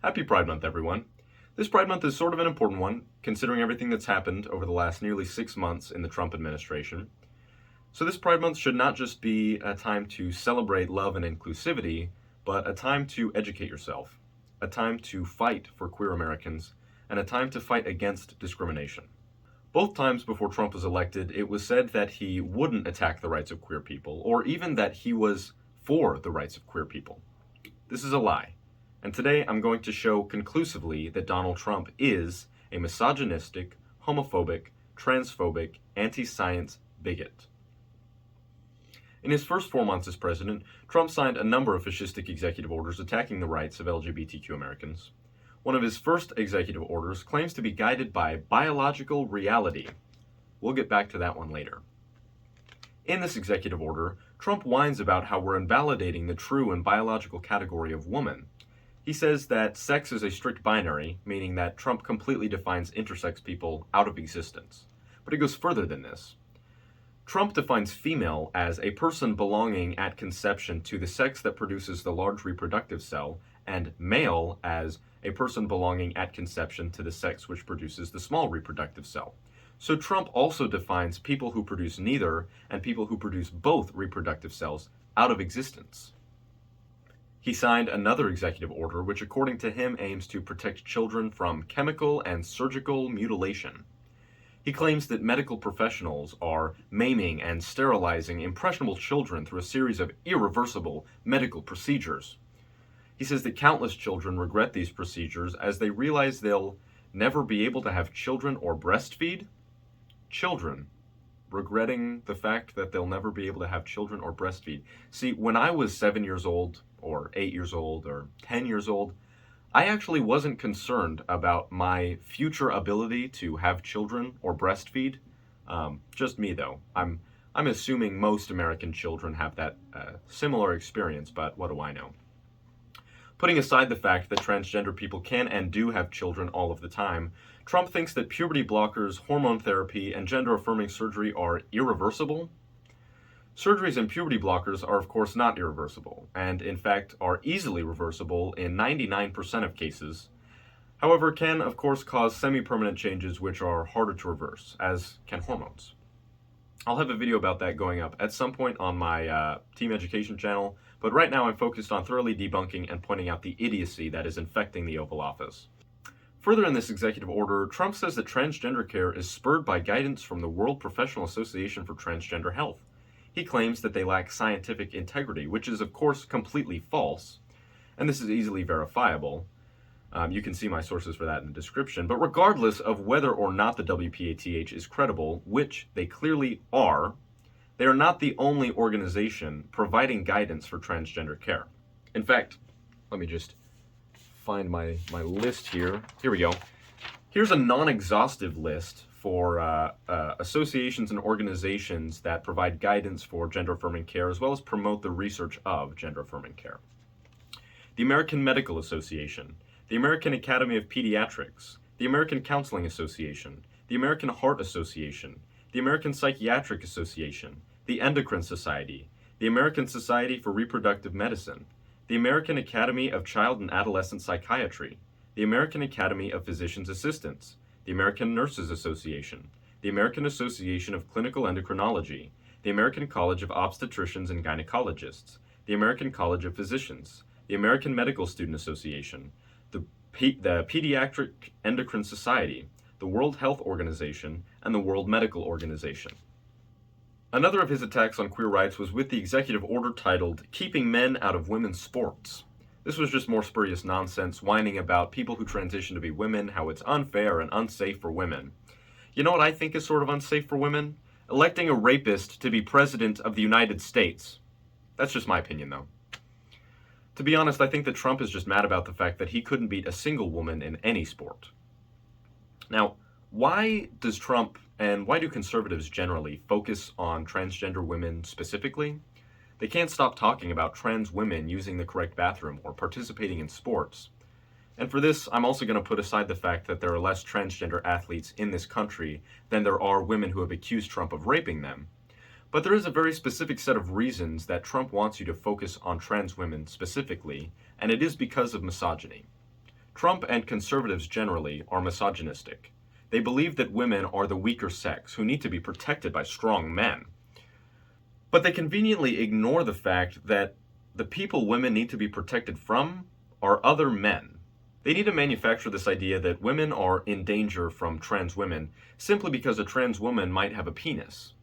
Happy Pride Month, everyone. This Pride Month is sort of an important one, considering everything that's happened over the last nearly 6 months in the Trump administration. So this Pride Month should not just be a time to celebrate love and inclusivity, but a time to educate yourself, a time to fight for queer Americans, and a time to fight against discrimination. Both times before Trump was elected, it was said that he wouldn't attack the rights of queer people, or even that he was for the rights of queer people. This is a lie. And today I'm going to show conclusively that Donald Trump is a misogynistic, homophobic, transphobic, anti-science bigot. In his first 4 months as president, Trump signed a number of fascistic executive orders attacking the rights of LGBTQ Americans. One of his first executive orders claims to be guided by biological reality. We'll get back to that one later. In this executive order, Trump whines about how we're invalidating the true and biological category of woman. He says that sex is a strict binary, meaning that Trump completely defines intersex people out of existence. But it goes further than this. Trump defines female as a person belonging at conception to the sex that produces the large reproductive cell, and male as a person belonging at conception to the sex which produces the small reproductive cell. So Trump also defines people who produce neither and people who produce both reproductive cells out of existence. He signed another executive order which, according to him, aims to protect children from chemical and surgical mutilation. He claims that medical professionals are maiming and sterilizing impressionable children through a series of irreversible medical procedures. He says that countless children regret these procedures as they realize they'll never be able to have children or breastfeed. Children regretting the fact that they'll never be able to have children or breastfeed. See, when I was 7 years old, or 8 years old, or 10 years old, I actually wasn't concerned about my future ability to have children or breastfeed. Just me, though. I'm assuming most American children have that similar experience, but what do I know? Putting aside the fact that transgender people can and do have children all of the time, Trump thinks that puberty blockers, hormone therapy, and gender-affirming surgery are irreversible. Surgeries and puberty blockers are, of course, not irreversible, and in fact are easily reversible in 99% of cases. However, can, of course, cause semi-permanent changes which are harder to reverse, as can hormones. I'll have a video about that going up at some point on my Team Education channel, but right now I'm focused on thoroughly debunking and pointing out the idiocy that is infecting the Oval Office. Further in this executive order, Trump says that transgender care is spurred by guidance from the World Professional Association for Transgender Health. He claims that they lack scientific integrity, which is of course completely false, and this is easily verifiable. You can see my sources for that in the description, but regardless of whether or not the WPATH is credible, which they clearly are, they are not the only organization providing guidance for transgender care. In fact, let me just find my list here. Here we go. Here's a non-exhaustive list for associations and organizations that provide guidance for gender-affirming care, as well as promote the research of gender-affirming care. The American Medical Association, the American Academy of Pediatrics, the American Counseling Association, the American Heart Association, the American Psychiatric Association, the Endocrine Society, the American Society for Reproductive Medicine, the American Academy of Child and Adolescent Psychiatry, the American Academy of Physicians Assistants, the American Nurses Association, the American Association of Clinical Endocrinology, the American College of Obstetricians and Gynecologists, the American College of Physicians, the American Medical Student Association, the Pediatric Endocrine Society, the World Health Organization, and the World Medical Organization. Another of his attacks on queer rights was with the executive order titled "Keeping Men Out of Women's Sports." This was just more spurious nonsense, whining about people who transition to be women, how it's unfair and unsafe for women. You know what I think is sort of unsafe for women? Electing a rapist to be president of the United States. That's just my opinion, though. To be honest, I think that Trump is just mad about the fact that he couldn't beat a single woman in any sport. Now, why does Trump, and why do conservatives generally, focus on transgender women specifically? They can't stop talking about trans women using the correct bathroom or participating in sports. And for this, I'm also going to put aside the fact that there are less transgender athletes in this country than there are women who have accused Trump of raping them. But there is a very specific set of reasons that Trump wants you to focus on trans women specifically, and it is because of misogyny. Trump and conservatives generally are misogynistic. They believe that women are the weaker sex who need to be protected by strong men. But they conveniently ignore the fact that the people women need to be protected from are other men. They need to manufacture this idea that women are in danger from trans women simply because a trans woman might have a penis.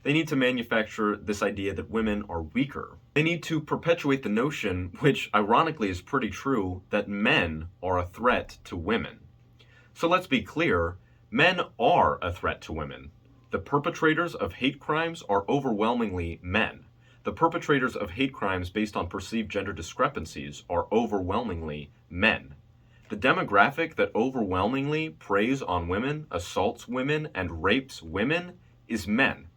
They need to manufacture this idea that women are weaker. They need to perpetuate the notion, which ironically is pretty true, that men are a threat to women. So let's be clear, men are a threat to women. The perpetrators of hate crimes are overwhelmingly men. The perpetrators of hate crimes based on perceived gender discrepancies are overwhelmingly men. The demographic that overwhelmingly preys on women, assaults women, and rapes women is men.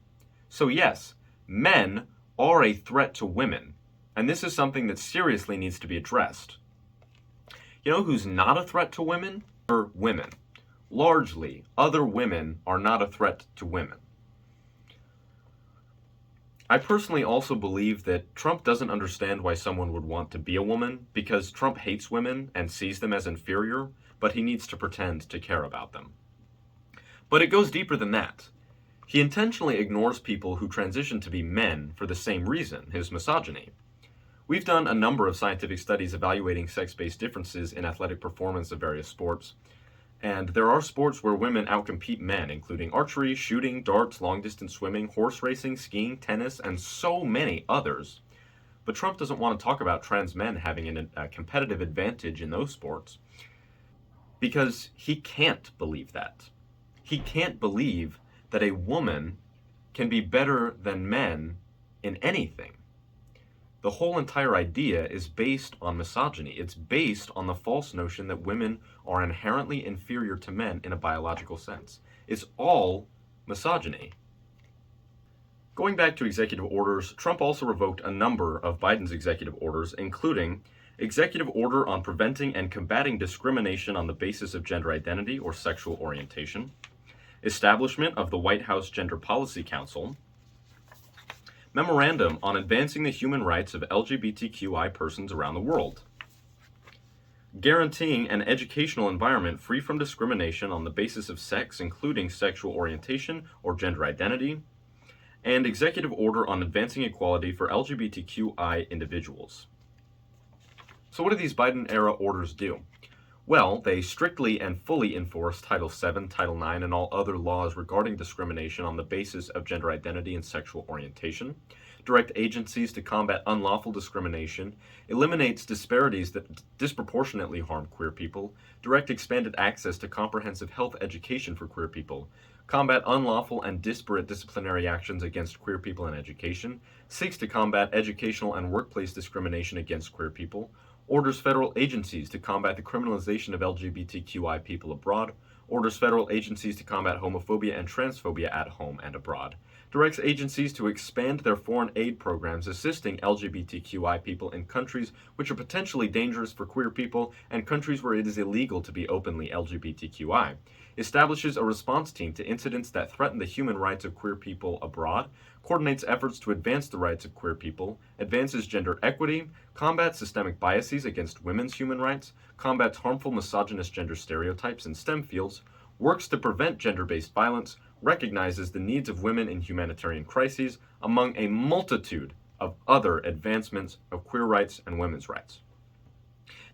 So yes, men are a threat to women, and this is something that seriously needs to be addressed. You know who's not a threat to women? Women. Largely, other women are not a threat to women. I personally also believe that Trump doesn't understand why someone would want to be a woman, because Trump hates women and sees them as inferior, but he needs to pretend to care about them. But it goes deeper than that. He intentionally ignores people who transition to be men for the same reason, his misogyny. We've done a number of scientific studies evaluating sex-based differences in athletic performance of various sports, and there are sports where women outcompete men, including archery, shooting, darts, long-distance swimming, horse racing, skiing, tennis, and so many others. But Trump doesn't want to talk about trans men having a competitive advantage in those sports because he can't believe that. He can't believe that a woman can be better than men in anything. The whole entire idea is based on misogyny. It's based on the false notion that women are inherently inferior to men in a biological sense. It's all misogyny. Going back to executive orders, Trump also revoked a number of Biden's executive orders, including Executive Order on Preventing and Combating Discrimination on the Basis of Gender Identity or Sexual Orientation, Establishment of the White House Gender Policy Council, Memorandum on Advancing the Human Rights of LGBTQI persons around the world, Guaranteeing an Educational Environment Free from Discrimination on the Basis of Sex, including Sexual Orientation or Gender Identity, and Executive Order on Advancing Equality for LGBTQI individuals. So what do these Biden-era orders do? Well, they strictly and fully enforce Title VII, Title IX, and all other laws regarding discrimination on the basis of gender identity and sexual orientation, direct agencies to combat unlawful discrimination, eliminates disparities that disproportionately harm queer people, direct expanded access to comprehensive health education for queer people, combat unlawful and disparate disciplinary actions against queer people in education, seeks to combat educational and workplace discrimination against queer people, orders federal agencies to combat the criminalization of LGBTQI people abroad, orders federal agencies to combat homophobia and transphobia at home and abroad, directs agencies to expand their foreign aid programs assisting LGBTQI people in countries which are potentially dangerous for queer people and countries where it is illegal to be openly LGBTQI, establishes a response team to incidents that threaten the human rights of queer people abroad, coordinates efforts to advance the rights of queer people, advances gender equity, combats systemic biases against women's human rights, combats harmful misogynist gender stereotypes in STEM fields, works to prevent gender-based violence, recognizes the needs of women in humanitarian crises, among a multitude of other advancements of queer rights and women's rights.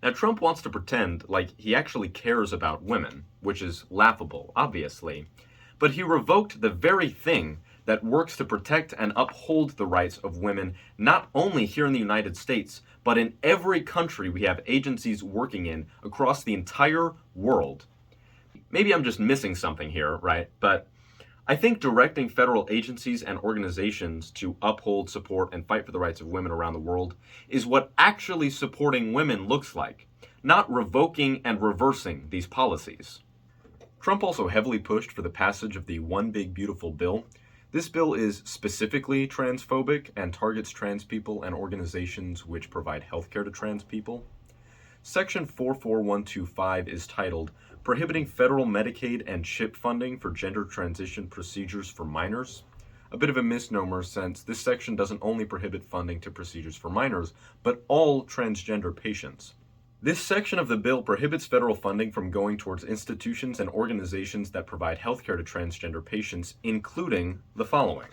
Now, Trump wants to pretend like he actually cares about women, which is laughable, obviously, but he revoked the very thing that works to protect and uphold the rights of women, not only here in the United States, but in every country we have agencies working in across the entire world. Maybe I'm just missing something here, right? But I think directing federal agencies and organizations to uphold, support, and fight for the rights of women around the world is what actually supporting women looks like, not revoking and reversing these policies. Trump also heavily pushed for the passage of the One Big Beautiful Bill. This bill is specifically transphobic and targets trans people and organizations which provide healthcare to trans people. Section 44125 is titled Prohibiting Federal Medicaid and CHIP Funding for Gender Transition Procedures for Minors. A bit of a misnomer since this section doesn't only prohibit funding to procedures for minors, but all transgender patients. This section of the bill prohibits federal funding from going towards institutions and organizations that provide healthcare to transgender patients, including the following: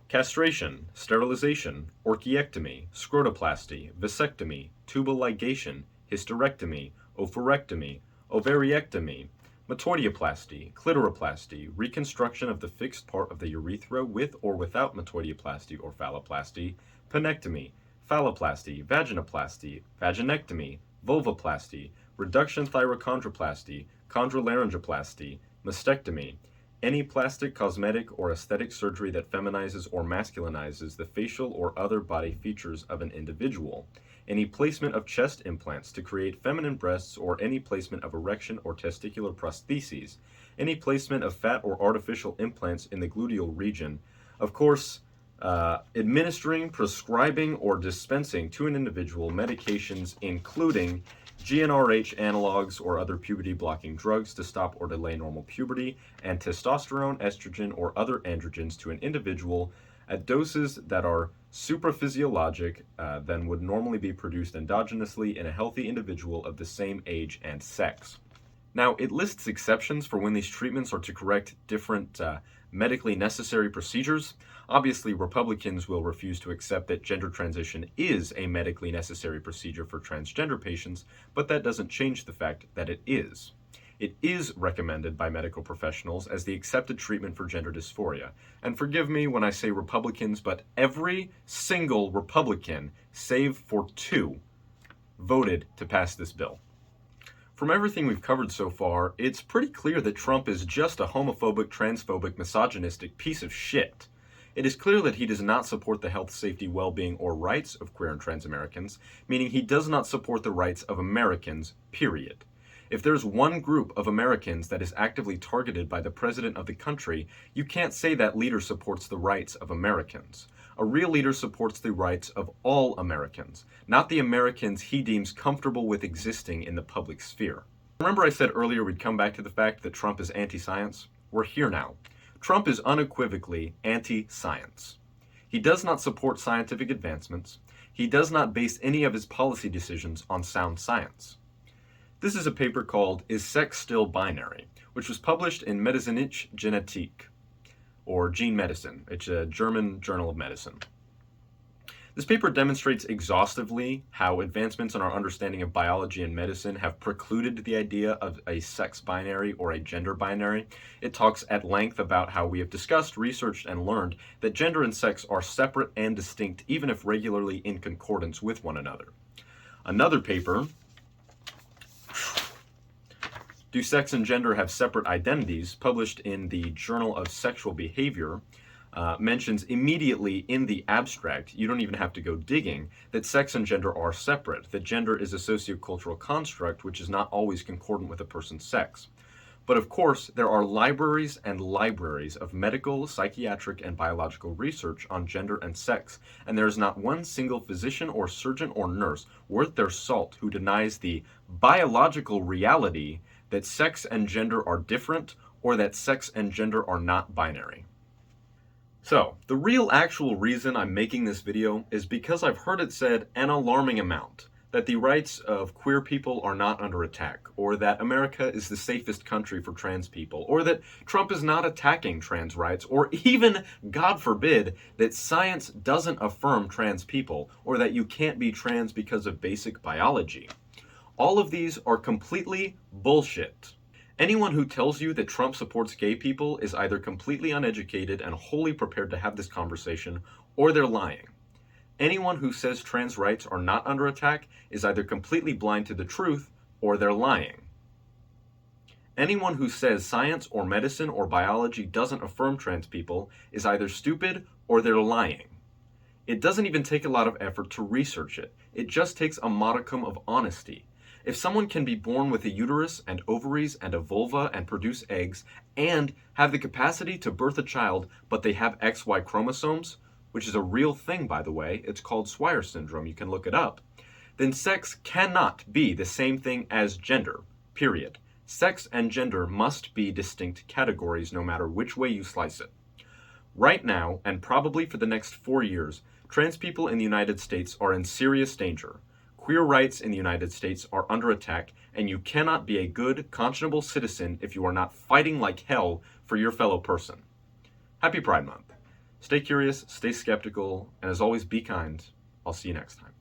castration, sterilization, orchiectomy, scrotoplasty, vasectomy, tubal ligation, hysterectomy, oophorectomy, ovariectomy, metoidioplasty, clitoroplasty, reconstruction of the fixed part of the urethra with or without metoidioplasty or phalloplasty, penectomy, phalloplasty, vaginoplasty, vaginectomy, vulvoplasty, reduction thyrochondroplasty, chondrolaryngoplasty, mastectomy, any plastic, cosmetic, or aesthetic surgery that feminizes or masculinizes the facial or other body features of an individual, any placement of chest implants to create feminine breasts or any placement of erection or testicular prostheses, any placement of fat or artificial implants in the gluteal region, of course, administering, prescribing, or dispensing to an individual medications including GnRH analogs or other puberty-blocking drugs to stop or delay normal puberty, and testosterone, estrogen, or other androgens to an individual at doses that are supraphysiologic than would normally be produced endogenously in a healthy individual of the same age and sex. Now, it lists exceptions for when these treatments are to correct different medically necessary procedures. Obviously, Republicans will refuse to accept that gender transition is a medically necessary procedure for transgender patients, but that doesn't change the fact that it is. It is recommended by medical professionals as the accepted treatment for gender dysphoria. And forgive me when I say Republicans, but every single Republican, save for 2, voted to pass this bill. From everything we've covered so far, it's pretty clear that Trump is just a homophobic, transphobic, misogynistic piece of shit. It is clear that he does not support the health, safety, well-being, or rights of queer and trans Americans, meaning he does not support the rights of Americans, period. If there's one group of Americans that is actively targeted by the president of the country, you can't say that leader supports the rights of Americans. A real leader supports the rights of all Americans, not the Americans he deems comfortable with existing in the public sphere. Remember I said earlier we'd come back to the fact that Trump is anti-science? We're here now. Trump is unequivocally anti-science. He does not support scientific advancements. He does not base any of his policy decisions on sound science. This is a paper called Is Sex Still Binary?, which was published in Medizinische Genetik, or Gene Medicine. It's a German journal of medicine. This paper demonstrates exhaustively how advancements in our understanding of biology and medicine have precluded the idea of a sex binary or a gender binary. It talks at length about how we have discussed, researched, and learned that gender and sex are separate and distinct, even if regularly in concordance with one another. Another paper, Do Sex and Gender Have Separate Identities?, published in the Journal of Sexual Behavior, mentions immediately in the abstract, you don't even have to go digging, that sex and gender are separate, that gender is a sociocultural construct which is not always concordant with a person's sex. But of course, there are libraries and libraries of medical, psychiatric, and biological research on gender and sex, and there is not one single physician or surgeon or nurse worth their salt who denies the biological reality that sex and gender are different or that sex and gender are not binary. So, the real actual reason I'm making this video is because I've heard it said an alarming amount that the rights of queer people are not under attack, or that America is the safest country for trans people, or that Trump is not attacking trans rights, or even, God forbid, that science doesn't affirm trans people, or that you can't be trans because of basic biology. All of these are completely bullshit. Anyone who tells you that Trump supports gay people is either completely uneducated and wholly prepared to have this conversation, or they're lying. Anyone who says trans rights are not under attack is either completely blind to the truth, or they're lying. Anyone who says science or medicine or biology doesn't affirm trans people is either stupid or they're lying. It doesn't even take a lot of effort to research it. It just takes a modicum of honesty. If someone can be born with a uterus and ovaries and a vulva and produce eggs and have the capacity to birth a child, but they have XY chromosomes, which is a real thing, by the way, it's called Swyer syndrome, you can look it up, then sex cannot be the same thing as gender, period. Sex and gender must be distinct categories no matter which way you slice it. Right now, and probably for the next 4 years, Trans people in the United States are in serious danger. Queer rights in the United States are under attack, and you cannot be a good, conscionable citizen if you are not fighting like hell for your fellow person. Happy Pride Month. Stay curious, stay skeptical, and as always, be kind. I'll see you next time.